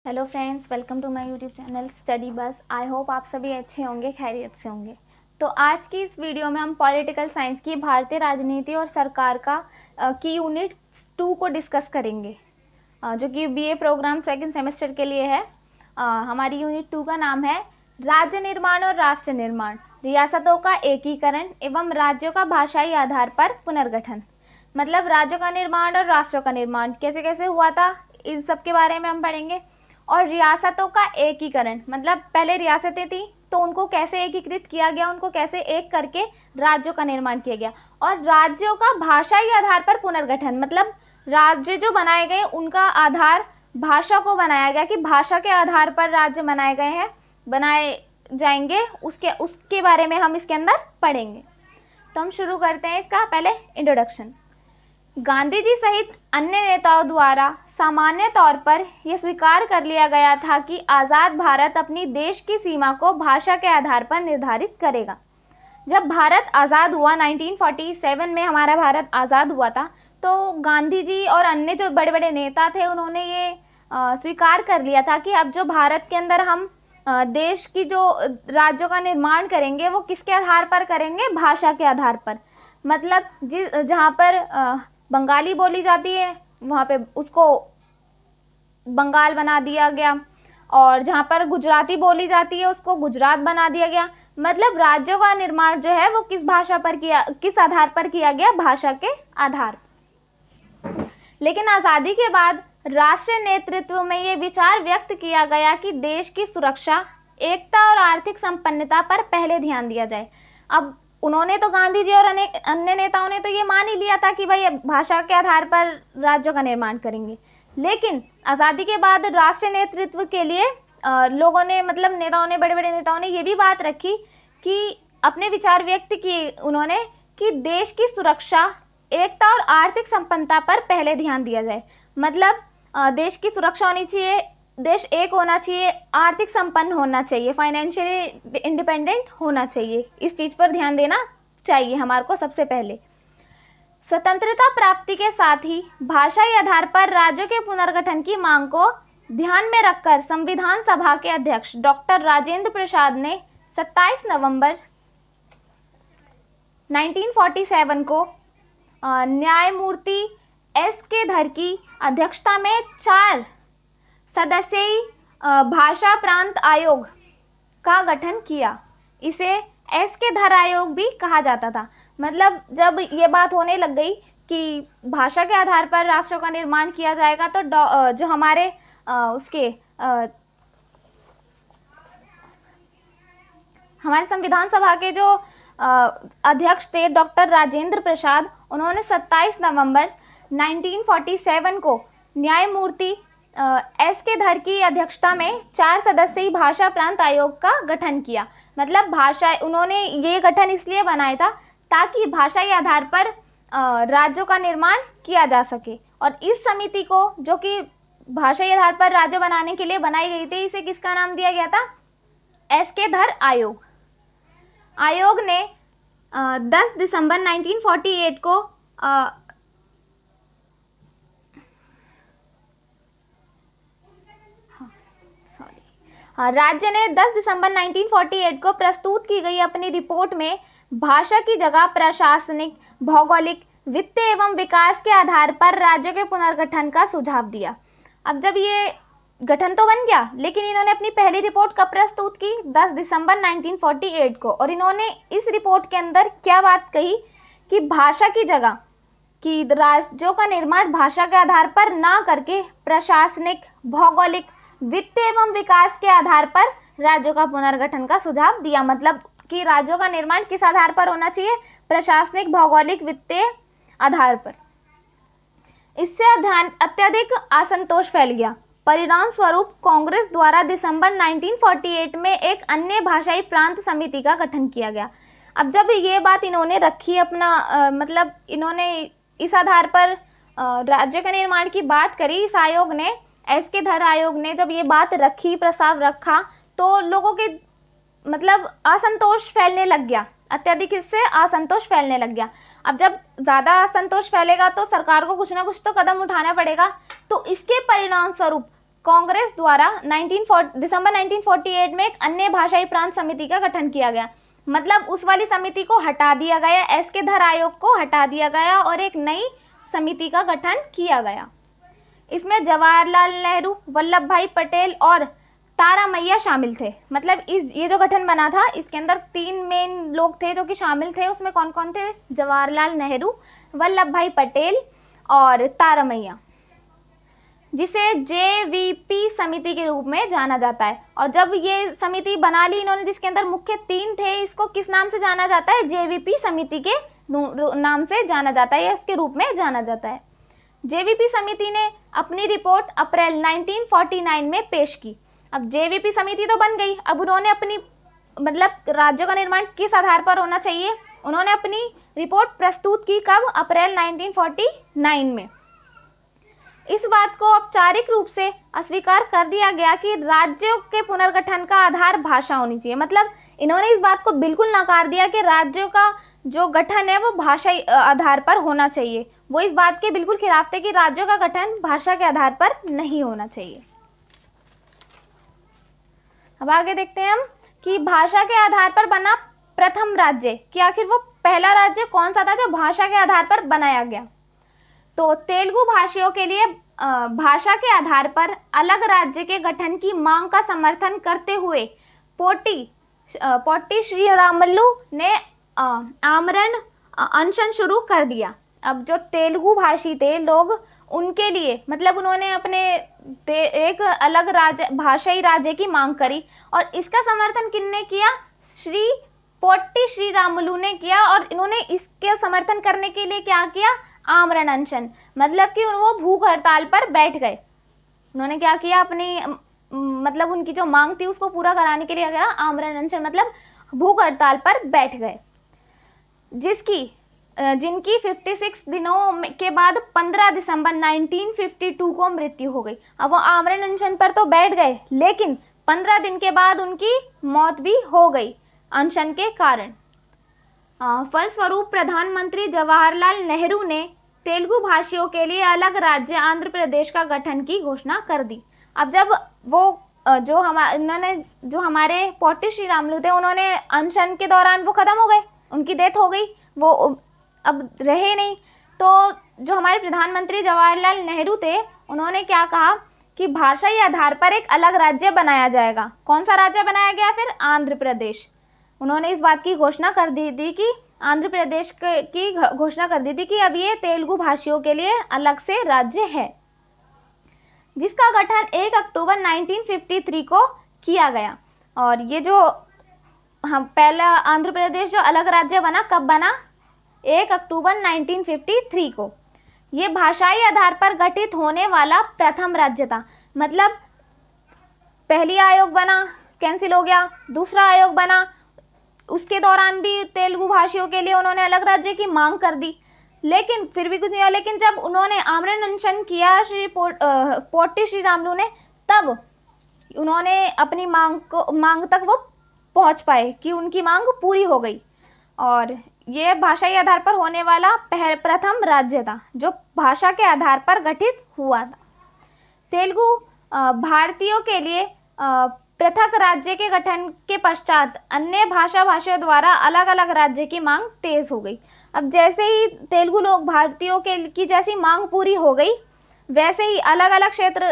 Hello friends, welcome to my YouTube channel study bus. I hope आप सभी अच्छे होंगे, खैरियत से होंगे। तो आज की इस वीडियो में हम पॉलिटिकल साइंस की भारतीय राजनीति और सरकार का की यूनिट 2 को डिस्कस करेंगे, जो कि बीए प्रोग्राम सेकंड सेमेस्टर के लिए है। हमारी यूनिट 2 का नाम है राज्य निर्माण और राष्ट्र निर्माण, रियासतों का एकीकरण एवं राज्यों का भाषाई आधार पर पुनर्गठन। मतलब राज्यों का निर्माण और राष्ट्रों का निर्माण कैसे कैसे हुआ था, इन सब के बारे में हम पढ़ेंगे। और रियासतों का एकीकरण मतलब पहले रियासतें थी तो उनको कैसे एकीकृत किया गया, उनको कैसे एक करके राज्यों का निर्माण किया गया। और राज्यों का भाषाई आधार पर पुनर्गठन मतलब राज्य जो बनाए गए उनका आधार भाषा को बनाया गया कि भाषा के आधार पर राज्य बनाए गए हैं, बनाए जाएंगे, उसके बारे में हम इसके अंदर पढ़ेंगे। तो हम शुरू करते हैं इसका पहले इंट्रोडक्शन। गांधी जी सहित अन्य नेताओं द्वारा सामान्य तौर पर यह स्वीकार कर लिया गया था कि आज़ाद भारत अपनी देश की सीमा को भाषा के आधार पर निर्धारित करेगा। जब भारत आज़ाद हुआ 1947 में हमारा भारत आज़ाद हुआ था, तो गांधी जी और अन्य जो बड़े बड़े नेता थे उन्होंने ये स्वीकार कर लिया था कि अब जो भारत के अंदर हम देश की जो राज्यों का निर्माण करेंगे वो किसके आधार पर करेंगे, भाषा के आधार पर। मतलब जहाँ पर बंगाली बोली जाती है वहाँ पे उसको बंगाल बना दिया गया, और जहाँ पर गुजराती बोली जाती है उसको गुजरात बना दिया गया। मतलब राज्यों का निर्माण जो है वो किस आधार पर किया गया, भाषा के आधार। लेकिन आज़ादी के बाद राष्ट्रीय नेतृत्व में ये विचार व्यक्त किया गया कि देश की सुरक्षा, एकता और आर्थिक संपन्नता पर पहले ध्यान दिया जाए। अब उन्होंने तो, गांधी जी और अन्य नेताओं ने तो ये मान ही लिया था कि भाई भाषा के आधार पर राज्यों का निर्माण करेंगे। लेकिन आज़ादी के बाद राष्ट्रीय नेतृत्व के लिए लोगों ने, मतलब नेताओं ने, बड़े बड़े नेताओं ने ये भी बात रखी कि अपने विचार व्यक्त किए उन्होंने कि देश की सुरक्षा, एकता और आर्थिक संपन्नता पर पहले ध्यान दिया जाए। मतलब देश की सुरक्षा होनी चाहिए, देश एक होना चाहिए, आर्थिक संपन्न होना चाहिए, फाइनेंशियली इंडिपेंडेंट होना चाहिए, इस चीज़ पर ध्यान देना चाहिए हमारे को सबसे पहले। स्वतंत्रता प्राप्ति के साथ ही भाषाई आधार पर राज्यों के पुनर्गठन की मांग को ध्यान में रखकर संविधान सभा के अध्यक्ष डॉक्टर राजेंद्र प्रसाद ने 27 नवंबर 1947 को न्यायमूर्ति S.K. धर की अध्यक्षता में 4 सदस्यीय भाषा प्रांत आयोग का गठन किया। इसे S.K. धर आयोग भी कहा जाता था। मतलब जब ये बात होने लग गई कि भाषा के आधार पर राष्ट्रों का निर्माण किया जाएगा, तो जो हमारे हमारे संविधान सभा के जो अध्यक्ष थे डॉक्टर राजेंद्र प्रसाद, उन्होंने 27 नवंबर 1947 को न्यायमूर्ति S.K. धर की अध्यक्षता में 4 सदस्यीय भाषा प्रांत आयोग का गठन किया। मतलब भाषा, उन्होंने ये गठन इसलिए बनाया था ताकि भाषाई आधार पर राज्यों का निर्माण किया जा सके। और इस समिति को, जो कि भाषाई आधार पर राज्य बनाने के लिए बनाई गई थी, इसे किसका नाम दिया गया था, S.K. धर आयोग। आयोग ने 10 दिसंबर 1948 को राज्य ने 10 दिसंबर 1948 को प्रस्तुत की गई अपनी रिपोर्ट में भाषा की जगह प्रशासनिक, भौगोलिक, वित्तीय एवं विकास के आधार पर राज्यों के पुनर्गठन का सुझाव दिया। अब जब ये गठन तो बन गया, लेकिन इन्होंने अपनी पहली रिपोर्ट कब प्रस्तुत की, 10 दिसंबर 1948 को। और इन्होंने इस रिपोर्ट के अंदर क्या बात कही कि भाषा की जगह कि राज्यों का निर्माण भाषा के आधार पर ना करके प्रशासनिक, भौगोलिक, वित्तीय एवं विकास के आधार पर राज्यों का पुनर्गठन का सुझाव दिया। मतलब कि राज्यों का निर्माण किस आधार पर होना चाहिए, प्रशासनिक, भौगोलिक, वित्तीय आधार पर। इससे अत्यधिक असंतोष फैल गया। परिणाम स्वरूप कांग्रेस द्वारा दिसंबर 1948 में एक अन्य भाषाई प्रांत समिति का गठन किया गया। अब जब ये बात इन्होंने रखी अपना मतलब इन्होंने इस आधार पर राज्य के निर्माण की बात करी, इस आयोग ने, S.K. धर आयोग ने जब ये बात रखी, प्रस्ताव रखा, तो लोगों के मतलब असंतोष फैलने लग गया, अत्यधिक इससे असंतोष फैलने लग गया। अब जब ज़्यादा असंतोष फैलेगा तो सरकार को कुछ ना कुछ तो कदम उठाना पड़ेगा। तो इसके परिणाम स्वरूप कांग्रेस द्वारा दिसंबर 1948 में एक अन्य भाषाई प्रांत समिति का गठन किया गया। मतलब उस वाली समिति को हटा दिया गया, एस.के. धर आयोग को हटा दिया गया और एक नई समिति का गठन किया गया। इसमें जवाहरलाल नेहरू, वल्लभ भाई पटेल और तारामैया शामिल थे। मतलब ये जो गठन बना था इसके अंदर 3 मेन लोग थे जो कि शामिल थे। उसमें कौन कौन थे? जवाहरलाल नेहरू, वल्लभ भाई पटेल और तारामैया, जिसे जेवीपी समिति के रूप में जाना जाता है। और जब ये समिति बना ली इन्होंने, जिसके अंदर मुख्य 3 थे, इसको किस नाम से जाना जाता है? जेवीपी समिति के नाम से जाना जाता है या इसके रूप में जाना जाता है। जेवीपी समिति ने अपनी रिपोर्ट अप्रैल 1949 में पेश की। अब जेवीपी समिति तो बन गई, अब उन्होंने अपनी मतलब राज्यों का निर्माण किस आधार पर होना चाहिए, उन्होंने अपनी रिपोर्ट प्रस्तुत की। कब? अप्रैल 1949 में। इस बात को औपचारिक रूप से अस्वीकार कर दिया गया कि राज्यों के पुनर्गठन का आधार भाषा होनी चाहिए। मतलब इन्होंने इस बात को बिल्कुल नकार दिया कि राज्यों का जो गठन है वो भाषाई आधार पर होना चाहिए। वो इस बात के बिल्कुल खिलाफ थे कि राज्यों का गठन भाषा के आधार पर नहीं होना चाहिए। अब आगे देखते हैं हम कि भाषा के आधार पर बना प्रथम राज्य, कि आखिर वो पहला राज्य कौन सा था जो भाषा के आधार पर बनाया गया। तो तेलुगु भाषियों के लिए भाषा के आधार पर अलग राज्य के गठन की मांग का समर्थन करते हुए पोट्टी श्रीरामुलु ने आमरण अनशन शुरू कर दिया। अब जो तेलुगु भाषी थे लोग, उनके लिए मतलब उन्होंने अपने एक अलग राज्य, भाषाई राज्य की मांग करी और इसका समर्थन किसने किया? पोट्टी श्रीरामुलु ने किया। और इन्होंने इसके समर्थन करने के लिए क्या किया? आमरण अनशन, मतलब कि वो भूख हड़ताल पर बैठ गए। उन्होंने क्या किया? अपनी मतलब उनकी जो मांग थी उसको पूरा कराने के लिए क्या? आमरण अनशन, मतलब भूख हड़ताल पर बैठ गए, जिनकी 56 दिनों के बाद 15 दिसंबर 1952 को मृत्यु हो गई। अब वो आमरण अनशन पर तो बैठ गए, लेकिन 15 दिन के बाद उनकी मौत भी हो गई अनशन के कारण। फलस्वरूप प्रधानमंत्री जवाहरलाल नेहरू ने तेलुगु भाषियों के लिए अलग राज्य आंध्र प्रदेश का गठन की घोषणा कर दी। अब जब वो जो हमारे पोट्टी श्रीरामुलु थे, उन्होंने अनशन के दौरान वो खत्म हो गए, उनकी डेथ हो गई, वो अब रहे नहीं। तो जो हमारे प्रधानमंत्री जवाहरलाल नेहरू थे, उन्होंने क्या कहा कि भाषाई आधार पर एक अलग राज्य बनाया जाएगा। कौन सा राज्य बनाया गया फिर? आंध्र प्रदेश। उन्होंने इस बात की घोषणा कर दी थी कि आंध्र प्रदेश की घोषणा कर दी थी कि अब ये तेलुगु भाषियों के लिए अलग से राज्य है, जिसका गठन 1 अक्टूबर 1953 को किया गया। और ये जो पहला आंध्र प्रदेश जो अलग राज्य बना, कब बना? 1 अक्टूबर 1953 को। ये भाषाई आधार पर गठित होने वाला प्रथम राज्य था। मतलब पहली आयोग बना, कैंसिल हो गया, दूसरा आयोग बना, उसके दौरान भी तेलुगु भाषियों के लिए उन्होंने अलग राज्य की मांग कर दी, लेकिन फिर भी कुछ नहीं हुआ। लेकिन जब उन्होंने आमरण अनशन किया पोट्टी श्रीरामुलु ने, तब उन्होंने अपनी मांग तक वो पहुंच पाए कि उनकी मांग पूरी हो गई। और ये भाषाई आधार पर होने वाला प्रथम राज्य था जो भाषा के आधार पर गठित हुआ था। तेलुगु भारतीयों के लिए पृथक राज्य के गठन के पश्चात अन्य भाषियों द्वारा अलग अलग राज्य की मांग तेज हो गई। अब जैसे ही तेलुगु लोग भारतीयों की जैसी मांग पूरी हो गई, वैसे ही अलग अलग क्षेत्रों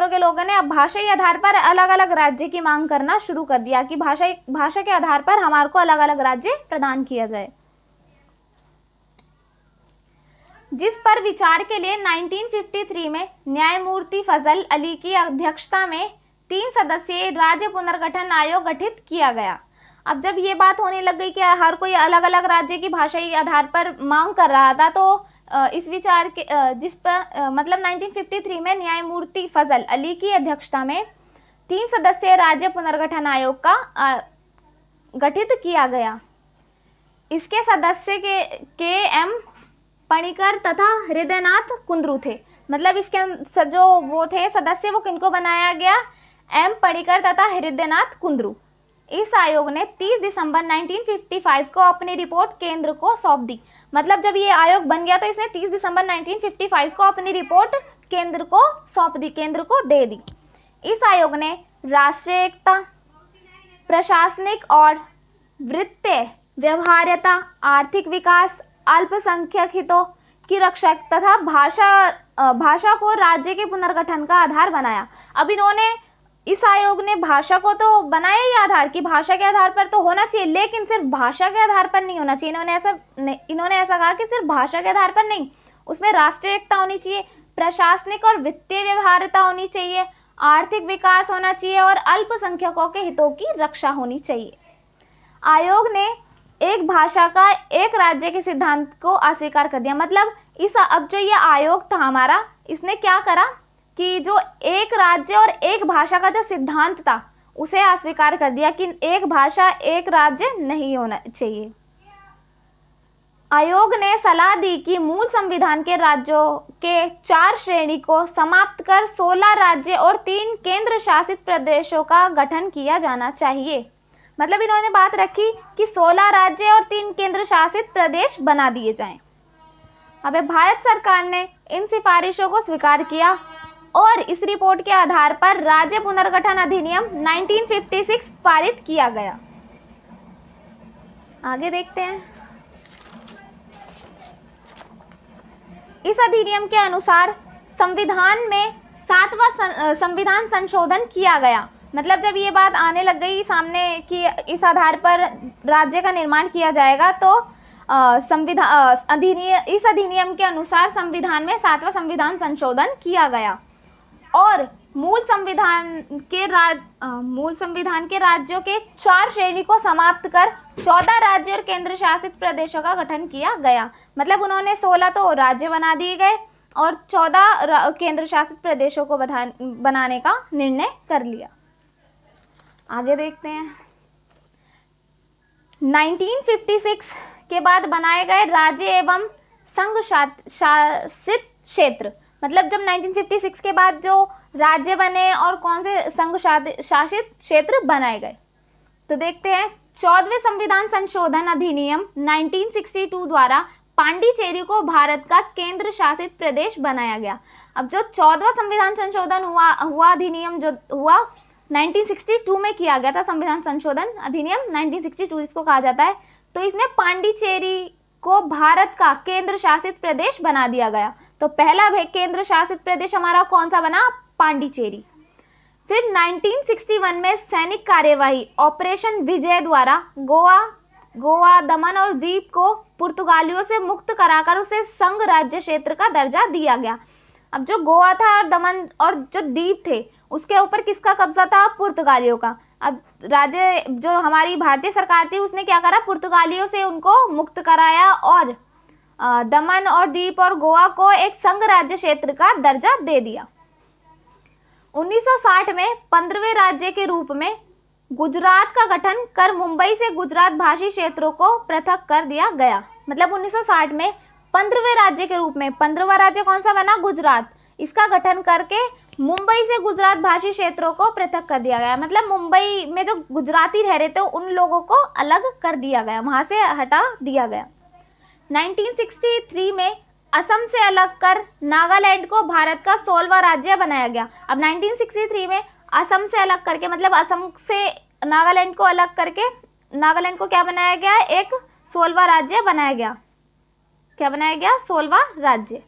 के लोगों ने अब भाषाई आधार पर अलग अलग राज्य की मांग करना शुरू कर दिया कि भाषा के आधार पर हमारे को अलग अलग राज्य प्रदान किया जाए। जिस पर विचार के लिए 1953 में न्यायमूर्ति फजल अली की अध्यक्षता में 3 सदस्यीय राज्य पुनर्गठन आयोग गठित किया गया। अब जब ये बात होने लग गई कि हर कोई अलग अलग राज्य की भाषाई आधार पर मांग कर रहा था, तो इस विचार के जिस पर मतलब 1953 में न्यायमूर्ति फजल अली की अध्यक्षता में 3 सदस्यीय राज्य पुनर्गठन आयोग का गठित किया गया। इसके सदस्य के एम पणिकर तथा हृदयनाथ कुंद्रू थे। मतलब इसके जो वो थे सदस्य, वो किनको बनाया गया? एम पणिकर तथा हृदयनाथ कुंद्रू। इस आयोग ने 30 दिसंबर 1955 को अपनी रिपोर्ट केंद्र को सौंप दी। मतलब जब ये आयोग बन गया तो इसने 30 दिसंबर 1955 को अपनी रिपोर्ट केंद्र को सौंप दी, केंद्र को दे दी। इस आयोग ने राष्ट्रीय एकता, प्रशासनिक और वित्तीय व्यवहार्यता, आर्थिक विकास, अल्पसंख्यक हितों की रक्षा तथा भाषा को राज्य के पुनर्गठन का आधार बनाया। अब इस आयोग ने भाषा को तो बनाया ही आधार कि भाषा के आधार पर तो होना चाहिए, लेकिन सिर्फ भाषा के आधार पर नहीं होना चाहिए। इन्होंने ऐसा कहा कि सिर्फ भाषा के आधार पर नहीं, उसमें राष्ट्रीय एकता होनी चाहिए, प्रशासनिक और वित्तीय व्यवहार्यता होनी चाहिए, आर्थिक विकास होना चाहिए और अल्पसंख्यकों के हितों की रक्षा होनी चाहिए। आयोग ने एक भाषा का एक राज्य के सिद्धांत को अस्वीकार कर दिया। मतलब अब जो ये आयोग था हमारा, इसने क्या करा कि जो एक राज्य और एक भाषा का जो सिद्धांत था उसे अस्वीकार कर दिया कि एक भाषा एक राज्य नहीं होना चाहिए। आयोग ने सलाह दी कि मूल संविधान के राज्यों के 4 श्रेणी को समाप्त कर 16 राज्य और 3 केंद्र शासित प्रदेशों का गठन किया जाना चाहिए। मतलब इन्होंने बात रखी कि 16 राज्य और 3 केंद्र शासित प्रदेश बना दिए जाएं। अब भारत सरकार ने इन सिफारिशों को स्वीकार किया और इस रिपोर्ट के आधार पर राज्य पुनर्गठन अधिनियम 1956 पारित किया गया। आगे देखते हैं। इस अधिनियम के अनुसार संविधान में 7वां संविधान संशोधन किया गया। मतलब जब ये बात आने लग गई सामने कि इस आधार पर राज्य का निर्माण किया जाएगा, तो इस अधिनियम के अनुसार संविधान में 7वां संविधान संशोधन किया गया और मूल संविधान के राज्यों के 4 श्रेणी को समाप्त कर 14 राज्य और केंद्र शासित प्रदेशों का गठन किया गया। मतलब उन्होंने 16 तो राज्य बना दिए गए और 14 केंद्र शासित प्रदेशों को बनाने का निर्णय कर लिया। आगे देखते हैं। 1956 के बाद बनाए गए राज्य एवं संघ शासित क्षेत्र। मतलब जब 1956 के बाद जो राज्य बने और कौन से संघ शासित क्षेत्र बनाए गए, तो देखते हैं। 14वें संविधान संशोधन अधिनियम 1962 द्वारा पांडिचेरी को भारत का केंद्र शासित प्रदेश बनाया गया। अब जो 14वां संविधान संशोधन हुआ अधिनियम जो हुआ 1962 में किया गया था, संविधान संशोधन अधिनियम 1962 जिसको कहा जाता है, तो इसमें पांडिचेरी को भारत का केंद्र शासित प्रदेश बना दिया गया। तो पहला केंद्र शासित प्रदेश हमारा कौन सा बना? पांडिचेरी। फिर 1961 में सैनिक कार्यवाही ऑपरेशन विजय द्वारा गोवा, दमन और द्वीप को पुर्तगालियों से मुक्त कराकर उसे संघ राज्य क्षेत्र का दर्जा दिया गया। अब जो गोवा था और दमन और जो द्वीप थे उसके ऊपर किसका कब्जा था? पुर्तगालियों का। अब राज्य जो हमारी भारतीय सरकार थी उसने क्या करा? पुर्तगालियों से उनको मुक्त कराया और दमन और द्वीप और गोवा को एक संघ राज्य क्षेत्र का दर्जा दे दिया। 1960 में 15वें राज्य के रूप में गुजरात का गठन कर मुंबई से गुजरात भाषी क्षेत्रों को पृथक कर दिया गया। मतलब 1960 में 15वें राज्य के रूप में 15वां राज्य कौन सा बना? गुजरात। इसका गठन करके मुंबई से गुजरात भाषी क्षेत्रों को पृथक कर दिया गया। मतलब मुंबई में जो गुजराती रह रहे थे उन लोगों को अलग कर दिया गया, वहां से हटा दिया गया। 1963 में असम से अलग कर नागालैंड को भारत का 16वां राज्य बनाया गया। अब 1963 में असम से अलग करके, मतलब असम से नागालैंड को अलग करके नागालैंड को क्या बनाया गया? एक 16वां राज्य बनाया गया। क्या बनाया गया? 16वां राज्य।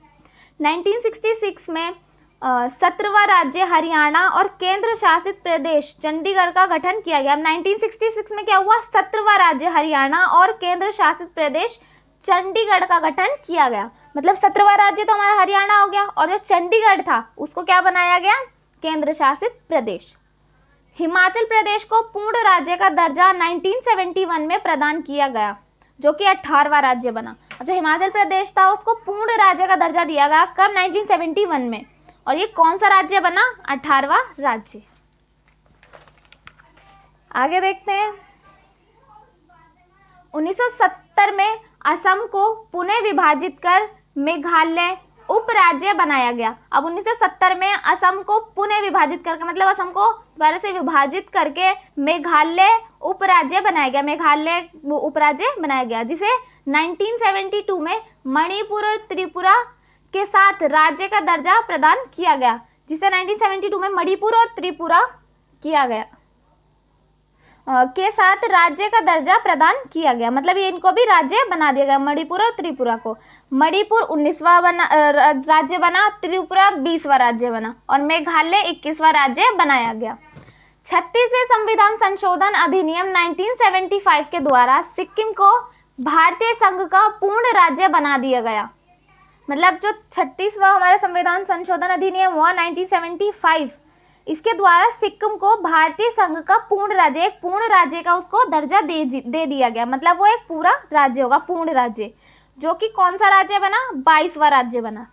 1966 में 17वां राज्य हरियाणा और केंद्र शासित प्रदेश चंडीगढ़ का गठन किया गया। अब 1966 में क्या हुआ? 17वां राज्य हरियाणा और केंद्र शासित प्रदेश चंडीगढ़ का गठन किया गया। मतलब 17वां राज्य तो हमारा हरियाणा हो गया और जो चंडीगढ़ था उसको क्या बनाया गया? केंद्र शासित प्रदेश। हिमाचल प्रदेश को पूर्ण राज्य का दर्जा 1971 में प्रदान किया गया, जो कि 18वां राज्य बना। जो हिमाचल प्रदेश था उसको पूर्ण राज्य का दर्जा दिया गया कब? 1971 में। और ये कौन सा राज्य बना? 18वां राज्य। आगे देखते हैं। 1970 में असम को पुनः विभाजित कर मेघालय उपराज्य बनाया गया। अब 1970 में असम को पुनः विभाजित करके, मतलब असम को दोबारा से विभाजित करके मेघालय उपराज्य बनाया गया। मेघालय उपराज्य बनाया गया, जिसे 1972 में मणिपुर और त्रिपुरा के साथ राज्य का दर्जा प्रदान किया गया, जिसे 1972 में मणिपुर और त्रिपुरा किया गया के साथ राज्य का दर्जा प्रदान किया गया। मतलब ये इनको भी राज्य बना दिया गया, मणिपुर और त्रिपुरा को। मणिपुर 19वां राज्य बना, त्रिपुरा 20वां राज्य बना और मेघालय 21वां राज्य बनाया गया। 36वें संविधान संशोधन अधिनियम 1975 के द्वारा सिक्किम को भारतीय संघ का पूर्ण राज्य बना दिया गया। मतलब जो 36वां हमारा संविधान संशोधन अधिनियम हुआ 1975, इसके द्वारा सिक्किम को भारतीय संघ का पूर्ण राज्य, एक पूर्ण राज्य का उसको दर्जा दे दिया गया। मतलब वो एक पूरा राज्य होगा, पूर्ण राज्य, जो कि कौन सा राज्य बना, 22वां राज्य बना।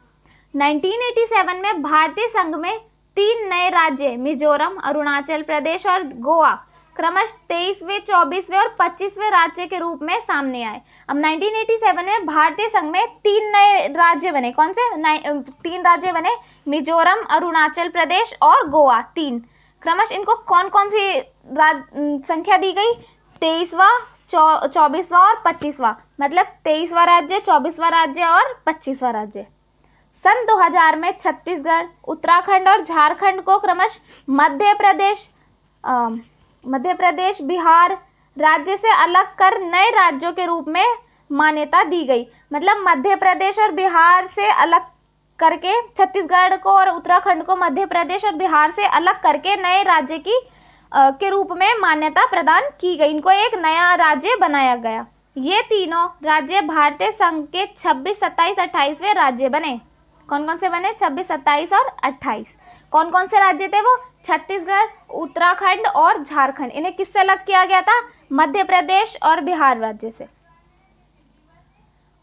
1987 में भारतीय संघ में 3 नए राज्य मिजोरम, अरुणाचल प्रदेश और गोवा क्रमश 23वें, 24वें और 25वें राज्य के रूप में सामने आए। अब 1987 में भारतीय संघ में 3 नए राज्य बने। कौन से 3 राज्य बने? मिजोरम, अरुणाचल प्रदेश और गोवा, 3 क्रमश। इनको कौन कौन सी संख्या दी गई? 23वां, 24वां और 25वां। मतलब 23वां राज्य, 24वां राज्य और 25वां राज्य। सन 2000 में छत्तीसगढ़, उत्तराखंड और झारखंड को क्रमश मध्य प्रदेश, बिहार राज्य से अलग कर नए राज्यों के रूप में मान्यता दी गई। मतलब मध्य प्रदेश और बिहार से अलग करके, छत्तीसगढ़ को और उत्तराखंड को मध्य प्रदेश और बिहार से अलग करके नए राज्य के रूप में मान्यता प्रदान की गई। इनको एक नया राज्य बनाया गया। ये तीनों राज्य भारतीय संघ के 26, 27, 28वें राज्य बने। कौन कौन से बने? 26, 27 और 28। कौन कौन से राज्य थे वो? छत्तीसगढ़, उत्तराखंड और झारखंड। इन्हें किससे अलग किया गया था? मध्य प्रदेश और बिहार राज्य से।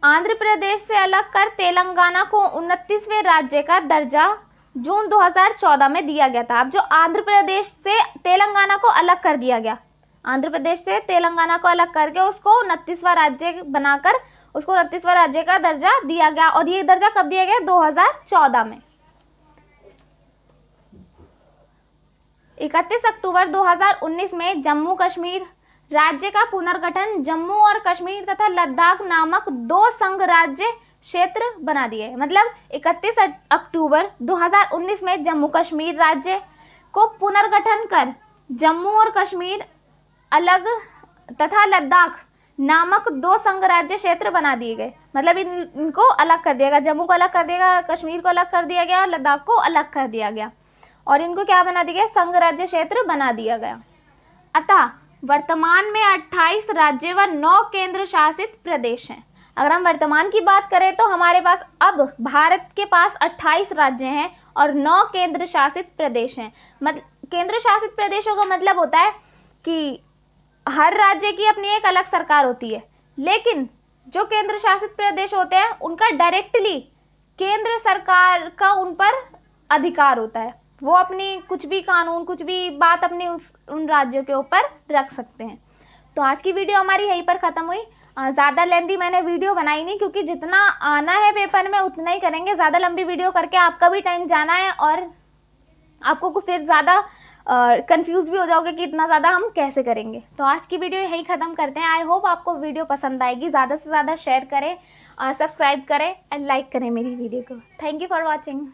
आंध्र प्रदेश से अलग कर तेलंगाना को 29वें राज्य का दर्जा जून 2014 में दिया गया था। अब जो आंध्र प्रदेश से तेलंगाना को अलग कर दिया गया, आंध्र प्रदेश से तेलंगाना को अलग करके उसको 29वां राज्य बनाकर उसको 29वां राज्य का दर्जा दिया गया। और ये दर्जा कब दिया गया? 2014 में। 31 अक्टूबर 2019 में जम्मू कश्मीर राज्य का पुनर्गठन जम्मू और कश्मीर तथा लद्दाख नामक 2 संघ राज्य क्षेत्र बना दिए। मतलब 31 अक्टूबर 2019 में जम्मू कश्मीर राज्य को पुनर्गठन कर जम्मू और कश्मीर अलग तथा लद्दाख नामक 2 संघ राज्य क्षेत्र बना दिए गए। मतलब इनको अलग कर दिया गया, जम्मू को अलग कर दिया गया, कश्मीर को अलग कर दिया गया और लद्दाख को अलग कर दिया गया और इनको क्या बना दिया गया? संघ राज्य क्षेत्र बना दिया गया। अतः वर्तमान में 28 राज्य व 9 केंद्र शासित प्रदेश हैं। अगर हम वर्तमान की बात करें तो हमारे पास अब भारत के पास 28 राज्य हैं और 9 केंद्र शासित प्रदेश हैं। मतलब केंद्र शासित प्रदेशों का मतलब होता है कि हर राज्य की अपनी एक अलग सरकार होती है, लेकिन जो केंद्र शासित प्रदेश होते हैं उनका डायरेक्टली केंद्र सरकार का उन पर अधिकार होता है। वो अपनी कुछ भी कानून, कुछ भी बात अपनी उन राज्यों के ऊपर रख सकते हैं। तो आज की वीडियो हमारी यहीं पर ख़त्म हुई। ज़्यादा लेंथी मैंने वीडियो बनाई नहीं, क्योंकि जितना आना है पेपर में उतना ही करेंगे। ज़्यादा लंबी वीडियो करके आपका भी टाइम जाना है और आपको फिर ज़्यादा कंफ्यूज भी हो जाओगे कि इतना ज़्यादा हम कैसे करेंगे। तो आज की वीडियो यहीं ख़त्म करते हैं। आई होप आपको वीडियो पसंद आएगी। ज़्यादा से ज़्यादा शेयर करें, सब्सक्राइब करें एंड लाइक करें मेरी वीडियो को। Thank you for watching.